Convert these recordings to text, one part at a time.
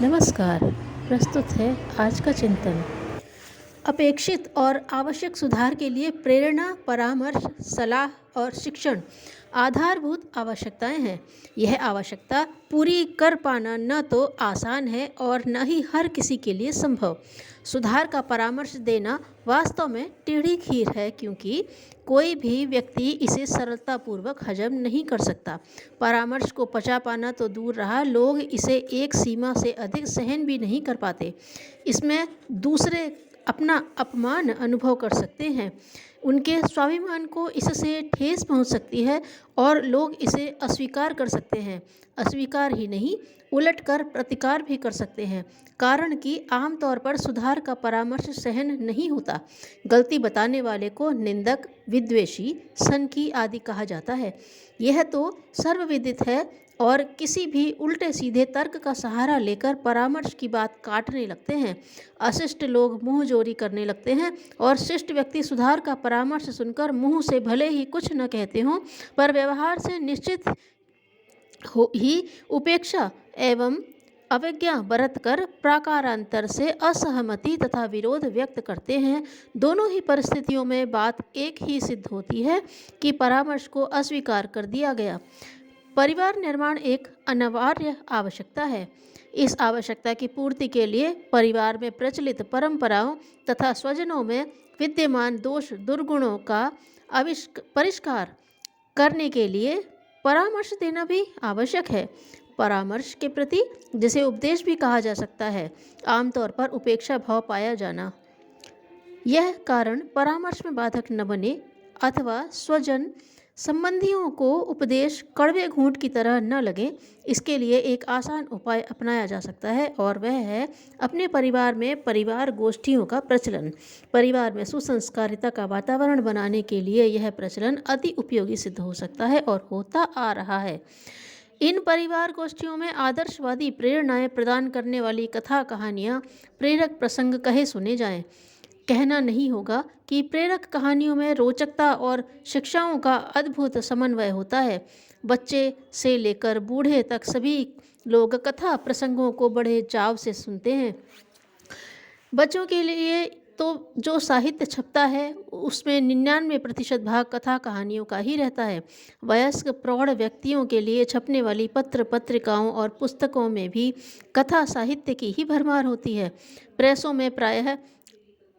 नमस्कार। प्रस्तुत है आज का चिंतन। अपेक्षित और आवश्यक सुधार के लिए प्रेरणा, परामर्श, सलाह और शिक्षण आधारभूत आवश्यकताएं हैं। यह आवश्यकता पूरी कर पाना न तो आसान है और न ही हर किसी के लिए संभव। सुधार का परामर्श देना वास्तव में टेढ़ी खीर है, क्योंकि कोई भी व्यक्ति इसे सरलतापूर्वक हजम नहीं कर सकता। परामर्श को पचा पाना तो दूर रहा, लोग इसे एक सीमा से अधिक सहन भी नहीं कर पाते। इसमें दूसरे अपना अपमान अनुभव कर सकते हैं, उनके स्वाभिमान को इससे ठेस पहुंच सकती है और लोग इसे अस्वीकार कर सकते हैं। अस्वीकार ही नहीं, उलट कर प्रतिकार भी कर सकते हैं, कारण कि आमतौर पर सुधार का परामर्श सहन नहीं होता। गलती बताने वाले को निंदक, विद्वेषी, सनकी आदि कहा जाता है। यह तो सर्वविदित है और किसी भी उल्टे सीधे तर्क का सहारा लेकर परामर्श की बात काटने लगते हैं। अशिष्ट लोग मुंह जोरी करने लगते हैं और शिष्ट व्यक्ति सुधार का परामर्श सुनकर मुंह से भले ही कुछ न कहते हों, पर व्यवहार से निश्चित ही उपेक्षा एवं अवज्ञा बरतकर प्राकारांतर से असहमति तथा विरोध व्यक्त करते हैं। दोनों ही परिस्थितियों में बात एक ही सिद्ध होती है कि परामर्श को अस्वीकार कर दिया गया। परिवार निर्माण एक अनिवार्य आवश्यकता है। इस आवश्यकता की पूर्ति के लिए परिवार में प्रचलित परंपराओं तथा स्वजनों में विद्यमान दोष दुर्गुणों का परिष्कार करने के लिए परामर्श देना भी आवश्यक है। परामर्श के प्रति, जिसे उपदेश भी कहा जा सकता है, आमतौर पर उपेक्षा भाव पाया जाना। यह कारण परामर्श में बाधक न बने अथवा स्वजन संबंधियों को उपदेश कड़वे घूंट की तरह न लगे, इसके लिए एक आसान उपाय अपनाया जा सकता है और वह है अपने परिवार में परिवार गोष्ठियों का प्रचलन। परिवार में सुसंस्कारिता का वातावरण बनाने के लिए यह प्रचलन अति उपयोगी सिद्ध हो सकता है और होता आ रहा है। इन परिवार गोष्ठियों में आदर्शवादी प्रेरणाएं प्रदान करने वाली कथा कहानियाँ, प्रेरक प्रसंग कहे सुने जाएं। कहना नहीं होगा कि प्रेरक कहानियों में रोचकता और शिक्षाओं का अद्भुत समन्वय होता है। बच्चे से लेकर बूढ़े तक सभी लोग कथा प्रसंगों को बड़े चाव से सुनते हैं। बच्चों के लिए तो जो साहित्य छपता है उसमें 99% भाग कथा कहानियों का ही रहता है। वयस्क प्रौढ़ व्यक्तियों के लिए छपने वाली पत्र पत्रिकाओं और पुस्तकों में भी कथा साहित्य की ही भरमार होती है। प्रेसों में प्रायः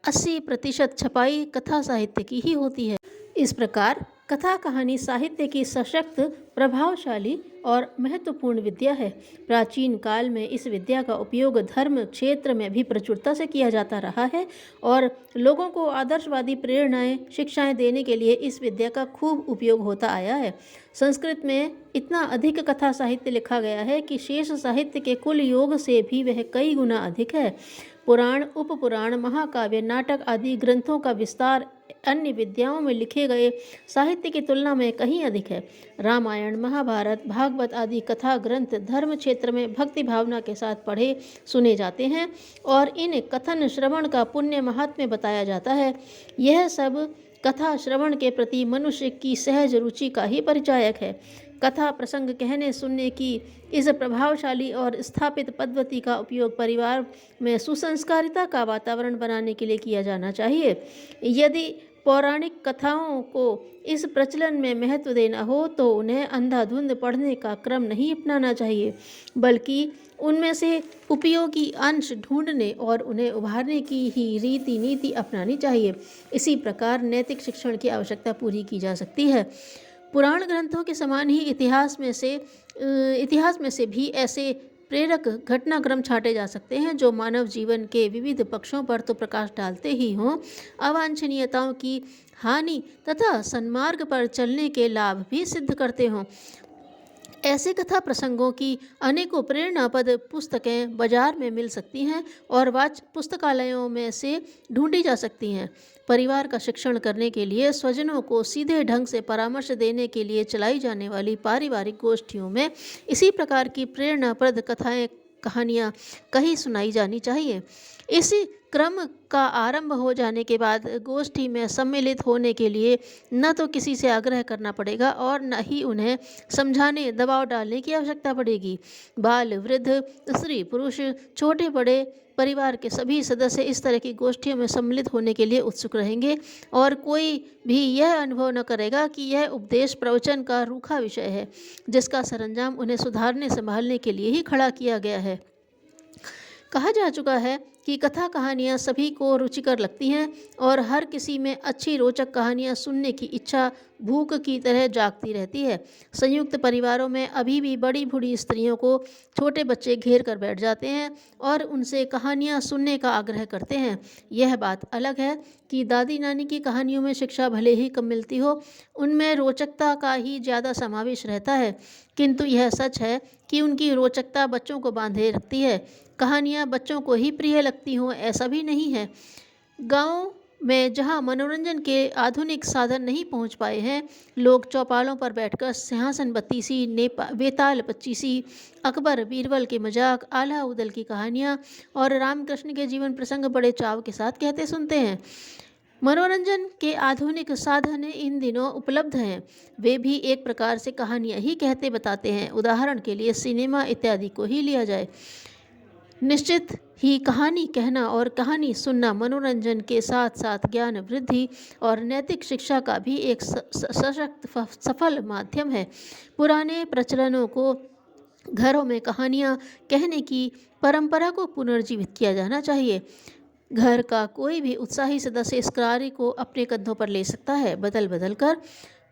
80% छपाई कथा साहित्य की ही होती है। इस प्रकार कथा कहानी साहित्य की सशक्त, प्रभावशाली और महत्वपूर्ण विद्या है। प्राचीन काल में इस विद्या का उपयोग धर्म क्षेत्र में भी प्रचुरता से किया जाता रहा है और लोगों को आदर्शवादी प्रेरणाएं, शिक्षाएं देने के लिए इस विद्या का खूब उपयोग होता आया है। संस्कृत में इतना अधिक कथा साहित्य लिखा गया है कि शेष साहित्य के कुल योग से भी वह कई गुना अधिक है। पुराण, उपपुराण, महाकाव्य, नाटक आदि ग्रंथों का विस्तार अन्य विद्याओं में लिखे गए साहित्य की तुलना में कहीं अधिक है। रामायण, महाभारत, भागवत आदि कथा ग्रंथ धर्म क्षेत्र में भक्ति भावना के साथ पढ़े सुने जाते हैं और इन कथन श्रवण का पुण्य महात्म्य बताया जाता है। यह सब कथा श्रवण के प्रति मनुष्य की सहज रुचि का ही परिचायक है। कथा प्रसंग कहने सुनने की इस प्रभावशाली और स्थापित पद्धति का उपयोग परिवार में सुसंस्कारिता का वातावरण बनाने के लिए किया जाना चाहिए। यदि पौराणिक कथाओं को इस प्रचलन में महत्व देना हो तो उन्हें अंधाधुंध पढ़ने का क्रम नहीं अपनाना चाहिए, बल्कि उनमें से उपयोगी अंश ढूंढने और उन्हें उभारने की ही रीति नीति अपनानी चाहिए। इसी प्रकार नैतिक शिक्षण की आवश्यकता पूरी की जा सकती है। पुराण ग्रंथों के समान ही इतिहास में से भी ऐसे प्रेरक घटनाक्रम छांटे जा सकते हैं जो मानव जीवन के विविध पक्षों पर तो प्रकाश डालते ही हों, अवांछनीयताओं की हानि तथा सन्मार्ग पर चलने के लाभ भी सिद्ध करते हों। ऐसे कथा प्रसंगों की अनेकों प्रेरणापद पुस्तकें बाजार में मिल सकती हैं और पुस्तकालयों में से ढूंढी जा सकती हैं। परिवार का शिक्षण करने के लिए स्वजनों को सीधे ढंग से परामर्श देने के लिए चलाई जाने वाली पारिवारिक गोष्ठियों में इसी प्रकार की प्रेरणाप्रद कथाएं कहानियाँ कहीं सुनाई जानी चाहिए। इसी क्रम का आरंभ हो जाने के बाद गोष्ठी में सम्मिलित होने के लिए न तो किसी से आग्रह करना पड़ेगा और न ही उन्हें समझाने दबाव डालने की आवश्यकता पड़ेगी। बाल, वृद्ध, स्त्री, पुरुष, छोटे बड़े परिवार के सभी सदस्य इस तरह की गोष्ठियों में सम्मिलित होने के लिए उत्सुक रहेंगे और कोई भी यह अनुभव न करेगा कि यह उपदेश प्रवचन का रूखा विषय है जिसका सरंजाम उन्हें सुधारने संभालने के लिए ही खड़ा किया गया है। कहा जा चुका है कि कथा कहानियाँ सभी को रुचिकर लगती हैं और हर किसी में अच्छी रोचक कहानियाँ सुनने की इच्छा भूख की तरह जागती रहती है। संयुक्त परिवारों में अभी भी बड़ी बूढ़ी स्त्रियों को छोटे बच्चे घेर कर बैठ जाते हैं और उनसे कहानियाँ सुनने का आग्रह करते हैं। यह बात अलग है कि दादी नानी की कहानियों में शिक्षा भले ही कम मिलती हो, उनमें रोचकता का ही ज़्यादा समावेश रहता है, किंतु यह सच है कि उनकी रोचकता बच्चों को बांधे रखती है। कहानियाँ बच्चों को ही प्रिय लगती हों ऐसा भी नहीं है। गाँव में जहाँ मनोरंजन के आधुनिक साधन नहीं पहुँच पाए हैं, लोग चौपालों पर बैठकर सिंहासन बत्तीसी, वेताल पच्चीसी, अकबर बीरबल के मजाक, आला उदल की कहानियाँ और रामकृष्ण के जीवन प्रसंग बड़े चाव के साथ कहते सुनते हैं। मनोरंजन के आधुनिक साधन इन दिनों उपलब्ध हैं, वे भी एक प्रकार से कहानियाँ ही कहते बताते हैं। उदाहरण के लिए सिनेमा इत्यादि को ही लिया जाए। निश्चित ही कहानी कहना और कहानी सुनना मनोरंजन के साथ साथ ज्ञान वृद्धि और नैतिक शिक्षा का भी एक सशक्त सफल माध्यम है। पुराने प्रचलनों को घरों में कहानियाँ कहने की परंपरा को पुनर्जीवित किया जाना चाहिए। घर का कोई भी उत्साही सदस्य इस कार्य को अपने कंधों पर ले सकता है। बदल बदल कर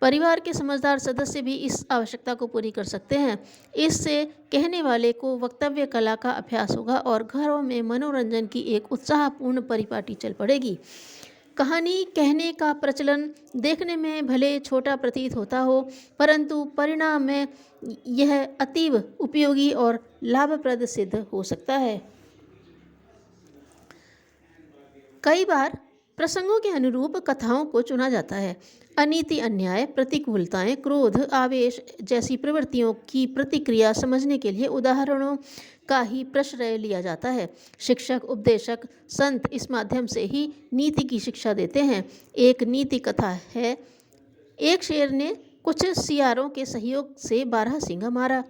परिवार के समझदार सदस्य भी इस आवश्यकता को पूरी कर सकते हैं। इससे कहने वाले को वक्तव्य कला का अभ्यास होगा और घरों में मनोरंजन की एक उत्साहपूर्ण परिपाटी चल पड़ेगी। कहानी कहने का प्रचलन देखने में भले छोटा प्रतीत होता हो, परंतु परिणाम में यह अतीव उपयोगी और लाभप्रद सिद्ध हो सकता है। कई बार प्रसंगों के अनुरूप कथाओं को चुना जाता है। अनीति, अन्याय, प्रतिकूलताएं, क्रोध, आवेश जैसी प्रवृत्तियों की प्रतिक्रिया समझने के लिए उदाहरणों का ही प्रश्रय लिया जाता है। शिक्षक, उपदेशक, संत इस माध्यम से ही नीति की शिक्षा देते हैं। एक नीति कथा है, एक शेर ने कुछ सियारों के सहयोग से 12 सींगा मारा।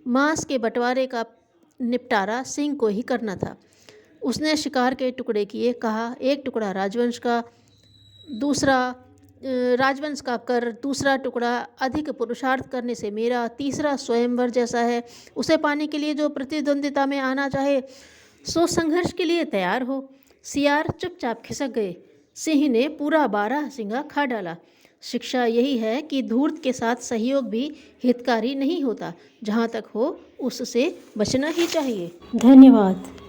मांस के बंटवारे का निपटारा सिंह को ही करना था। उसने शिकार के टुकड़े किए, कहा एक टुकड़ा राजवंश का, दूसरा राजवंश का कर, दूसरा टुकड़ा अधिक पुरुषार्थ करने से मेरा, तीसरा स्वयंवर जैसा है। उसे पाने के लिए जो प्रतिद्वंदिता में आना चाहे सो संघर्ष के लिए तैयार हो। सियार चुपचाप खिसक गए, सिंह ने पूरा 12 सींगा खा डाला। शिक्षा यही है कि धूर्त के साथ सहयोग भी हितकारी नहीं होता। जहाँ तक हो उससे बचना ही चाहिए। धन्यवाद।